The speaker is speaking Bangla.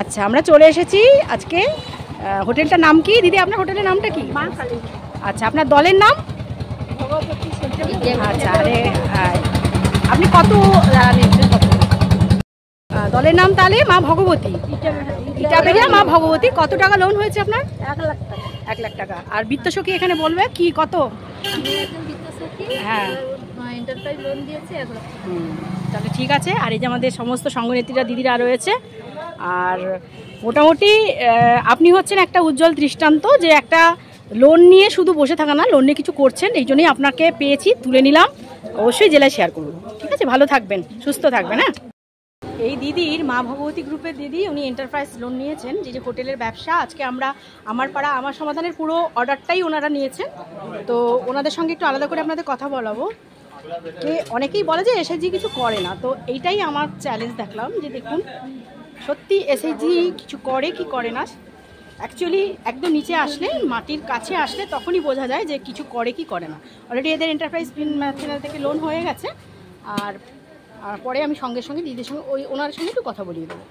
আচ্ছা, আমরা চলে এসেছি আজকে। হোটেলটার নাম কি দিদি? আপনার হোটেলের নামটা কি? আচ্ছা, আপনার দলের নাম? আচ্ছা, আরে আপনি কত দলের নাম? তাহলে মা ভগবতী, ইটাবেরিয়া মা ভগবতী। কত টাকা লোন হয়েছে আপনার? 1 লাখ টাকা। 1 লাখ টাকা। আর বিত্তসখী এখানে বলবে কি কত? হ্যাঁ, এন্টারপ্রাইজ লোন দিয়েছে 1 লাখ টাকা। তাহলে ঠিক আছে। আর এই যে আমাদের সমস্ত সঙ্গনেত্রীরা দিদিরা রয়েছে। আর মোটামুটি আপনি হচ্ছেন একটা উজ্জ্বল দৃষ্টান্ত যে একটা লোন নিয়ে শুধু বসে থাকা না, লোন নিয়ে কিছু করছেন। এই জন্যই আপনাকে পেয়েছি, তুলে নিলাম। অবশ্যই জেলায় শেয়ার করব। ঠিক আছে, ভালো থাকবেন, সুস্থ থাকবেন। হ্যাঁ, এই দিদির মা ভগবতী গ্রুপের দিদি, উনি এন্টারপ্রাইজ লোন নিয়েছেন, যে হোটেলের ব্যবসা। আজকে আমরা আমার পাড়া আমার সমাধানের পুরো অর্ডারটাই ওনারা নিয়েছেন। তো ওনাদের সঙ্গে একটু আলাদা করে আপনাদের কথা বলাবো। অনেকেই বলে যে এসএইচজি কিছু করে না, তো এইটাই আমার চ্যালেঞ্জ দেখলাম যে দেখুন সত্যি এসএইচজি কিছু করে কি করে না। অ্যাকচুয়ালি একদম নিচে আসলে, মাটির কাছে আসলে তখনই বোঝা যায় যে কিছু করে কি করে না। অলরেডি এদের এন্টারপ্রাইজ চ্যানেল থেকে লোন হয়ে গেছে। আর পরে আমি সঙ্গে সঙ্গে দিদিদের সঙ্গে ওনার সঙ্গে একটু কথা বলিয়ে দেবো।